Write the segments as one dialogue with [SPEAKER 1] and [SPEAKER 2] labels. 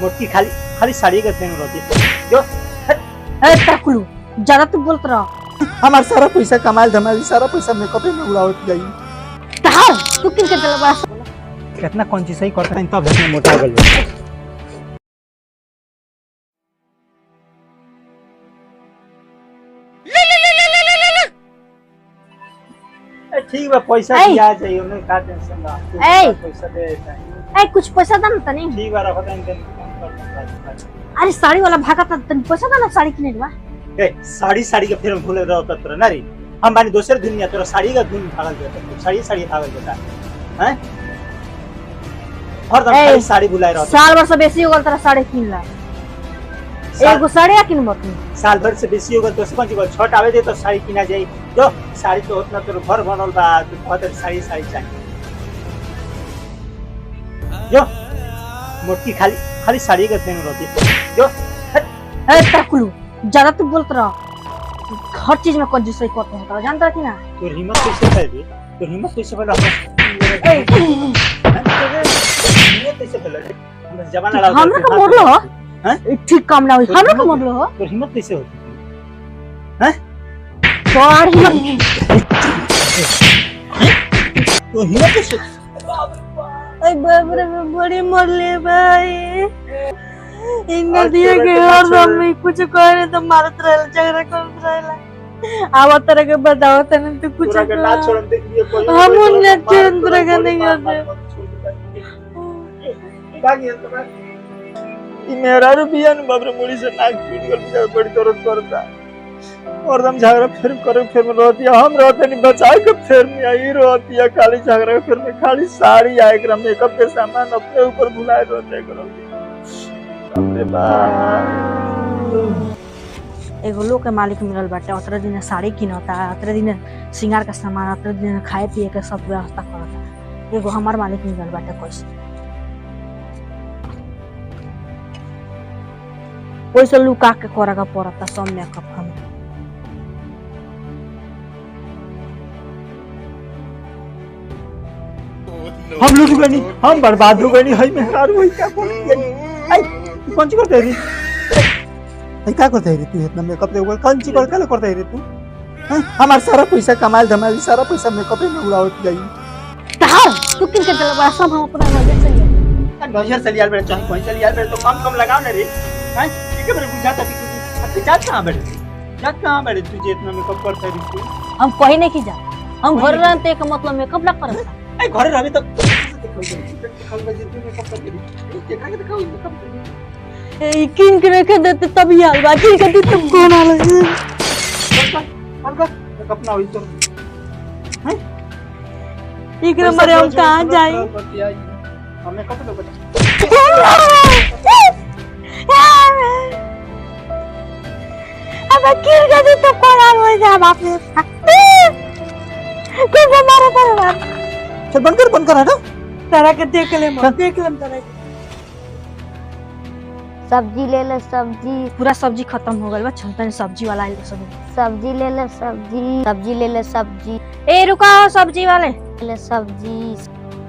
[SPEAKER 1] मोटी खाली खाली साड़ी का पहन रहती जो
[SPEAKER 2] ए टकलू ज्यादा तू बोलत रह।
[SPEAKER 1] हमार सारा पैसा कमाल धमाल सारा पैसा मेकअप में उड़ावत गई।
[SPEAKER 2] कहां तू किन के चला बड़ा
[SPEAKER 1] कितना कौन चीज सही करता है तब इतना मोटा गल। ठीक बा पैसा दिया चाहिए उन्हें का टेंशन ना पैसा दे देता है।
[SPEAKER 2] ए कुछ पैसा दा ना तनी।
[SPEAKER 1] ठीक बा रखो तनी कर।
[SPEAKER 2] अरे साड़ी वाला भागा था तनी पैसा दा ना साड़ी किने बा।
[SPEAKER 1] ए साड़ी के फिर भूले रहो तत्र ना रे हम बानी दूसरे दुनिया तोरा साड़ी का धुन भागल देता साड़ी भागल देता हैं हर दम खाली साड़ी बुलाए रहो।
[SPEAKER 2] साल भर से बेसी हो गल तेरा साड़ी किन ला एगो साड़ी या किन बतनी
[SPEAKER 1] साल भर से बेसी हो गल तो कौन चीज छठ आवे दे तो साड़ी किना जाई जो साड़ी तो उतना तो घर बनल बा तो बहुत साड़ी चाहिए जो मोटी खाली साड़ी का पहन रहती जो
[SPEAKER 2] ए टकलू ज्यादा तू बोलत रह। हर चीज में कंजूस सही करते हैं जानता कि ना।
[SPEAKER 1] तो हिम्मत कैसे कर दे तो हिम्मत कैसे बोला
[SPEAKER 2] ए
[SPEAKER 1] हिम्मत कैसे बोला हम जमाना लगा
[SPEAKER 2] हमरा का मोड़लो हो हैं ठीक काम ना होई हमरा का मोड़लो हो
[SPEAKER 1] तो हिम्मत कैसे होती हैं
[SPEAKER 2] तोर हिम्मत
[SPEAKER 1] तो हिम्मत कैसे
[SPEAKER 2] ए बाप रे बड़ी मरले भाई इन दिए के हर दम में कुछ करे तो मारत रहल झगड़ा करत रहल आवा तरह के बताओ तने तू कुछ
[SPEAKER 1] के ना छोड़न दे कोई
[SPEAKER 2] हम उन्हें छोड़न तरह का नहीं करते
[SPEAKER 1] बाकी है तो ई मेरा रुपया न बाप रे मुड़ी से नाक पीट गल बड़ी दर्द करता और दम झगड़ा फिर में रोती हम रोते नहीं बचाए के फिर में आई रोती है खाली झगड़ा फिर में खाली साड़ी आए ग्राम मेकअप के सामान अपने ऊपर भुलाए रोते करो अरे बा
[SPEAKER 2] एगो लोग के मालिक मिलल बाटे उतरे दिन साड़ी किनता उतरे दिन सिंगार का सामान उतरे दिन खाए पिए के सब व्यवस्था करता एगो हमार मालिक मिलल बाटे पैसा लुका के करे का पड़ता सब मेकअप
[SPEAKER 1] हम लूट गए नहीं हम बर्बाद हो गए नहीं हई मेहरार वही क्या बोल आई कौन सी करते रे ए क्या करते रे तू इतना मेकअप दे कौन सी करते रे तू हमार सारा पैसा कमाल धमाल सारा पैसा मेकअप में उड़ावत गई।
[SPEAKER 2] कहां तू किन के चला बड़ा सब हम अपना नजर से लिया
[SPEAKER 1] नजर से लिया बेटा चाहे कोई चल यार तो कम लगाओ ना रे हैं ठीक है मेरे बुझाता कि तू जात कहां बैठे तुझे इतना मेकअप करते रे तू
[SPEAKER 2] हम कहीं नहीं की जा हम घर रहते के मतलब मेकअप लग करता
[SPEAKER 1] ए घर रहबे तो
[SPEAKER 2] ए किन के रखे देते तब यार बाकी के तो कौन आ लगे
[SPEAKER 1] मेकअप ना होई तो हैं
[SPEAKER 2] इकरे मारे हम कहां जाई
[SPEAKER 1] हमें कब तो बता
[SPEAKER 2] अब किन के दे तो कौन आ हो जा बाप रे किन के मारे तेरे बाप
[SPEAKER 1] चल बंद कर हटा
[SPEAKER 2] तारा के देख ले तारा
[SPEAKER 3] सब्जी ले ले सब्जी
[SPEAKER 2] पूरा सब्जी खत्म हो गइल बा छंतन सब्जी वाला आइल सब
[SPEAKER 3] सब्जी ले ले सब्जी ले ले सब्जी
[SPEAKER 2] ए रुका सब्जी वाले
[SPEAKER 3] ले सब्जी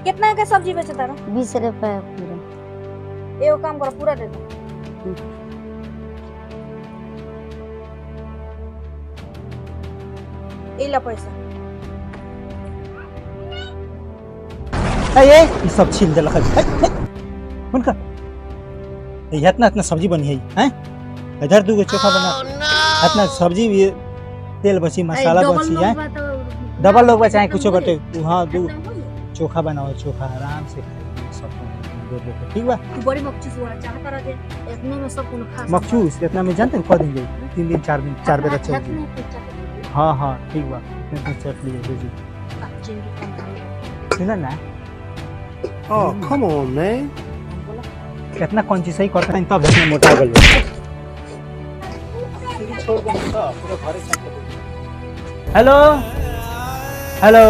[SPEAKER 2] कितना के सब्जी बेचे तारा
[SPEAKER 3] 20 रुपए पूरा
[SPEAKER 2] एगो काम करो पूरा दे दो ए ला पैसा
[SPEAKER 1] ये सब छील देलक कौन का ये इतना सब्जी बनी है हैं इधर दो चोखा बना इतना सब्जी भी तेल बची मसाला बची है डबल लोग बचाए कुछ बटे हां दो चोखा बनाओ चोखा आराम से सब ठीक बा
[SPEAKER 2] तू बड़ी मखचूस वाला चाह करा दे इतने में सब कुछ खा
[SPEAKER 1] मखचूस इतना में जानते हैं कह देंगे 3 दिन 4 बेर अच्छा हां ठीक बा इतना चट लिए जी सुना ना
[SPEAKER 4] Oh, come on, man.
[SPEAKER 1] कितना कौन चीज सही करता है तब इतना मोटा गल हेलो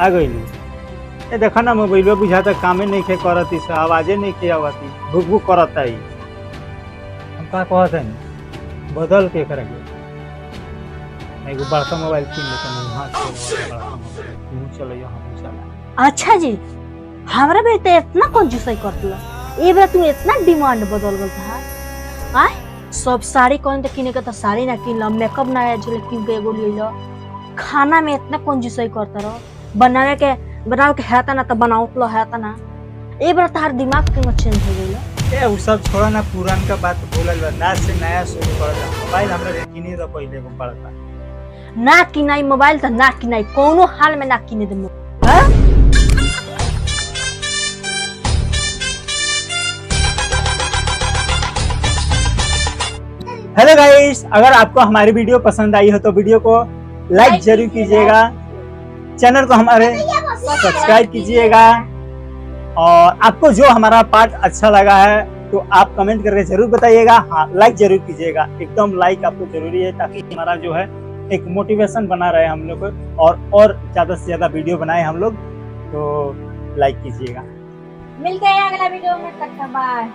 [SPEAKER 1] आ गई ए देखा ना मोबाइल बुझाता कामे नहीं के करती से आवाजे नहीं के आवती भूख भूख करता ही हम का कहते हैं बदल के करेंगे एगो बड़का मोबाइल किन लेते हैं हाथ से बड़का मोबाइल चलो यहाँ चला
[SPEAKER 2] अच्छा जी हमरा भी तो इतना कंजूस करतला ए बेरा तू इतना डिमांड बदल गल था आय सब साड़ी कौन तो किने के तो साड़ी ना किन ल मेकअप ना आए जो किन के एगो ले लो खाना में इतना कंजूस करता रहो बनावे के हैता ना तो बनाओ हैता ना ए बेरा तार दिमाग क्यों चेंज हो गइल
[SPEAKER 1] ए उ सब छोड़ा ना, पुरान का बात बोलल बा ना, से नया शुरू कर दा। मोबाइल हमरा के किनी तो पहले को पड़ता
[SPEAKER 2] ना किनाई मोबाइल तो ना किनाई कोनो हाल में ना किने दे हां
[SPEAKER 1] हेलो गाइस, अगर आपको हमारी वीडियो पसंद आई हो तो वीडियो को लाइक जरूर कीजिएगा, चैनल को हमारे सब्सक्राइब कीजिएगा और आपको जो हमारा पार्ट अच्छा लगा है तो आप कमेंट करके जरूर बताइएगा। हाँ, लाइक जरूर कीजिएगा, एकदम लाइक आपको जरूरी है ताकि हमारा जो है एक मोटिवेशन बना रहे हम लोग और ज्यादा से ज्यादा वीडियो बनाए हम लोग, तो लाइक कीजिएगा।
[SPEAKER 2] मिलते हैं अगला वीडियो में, तक बाय।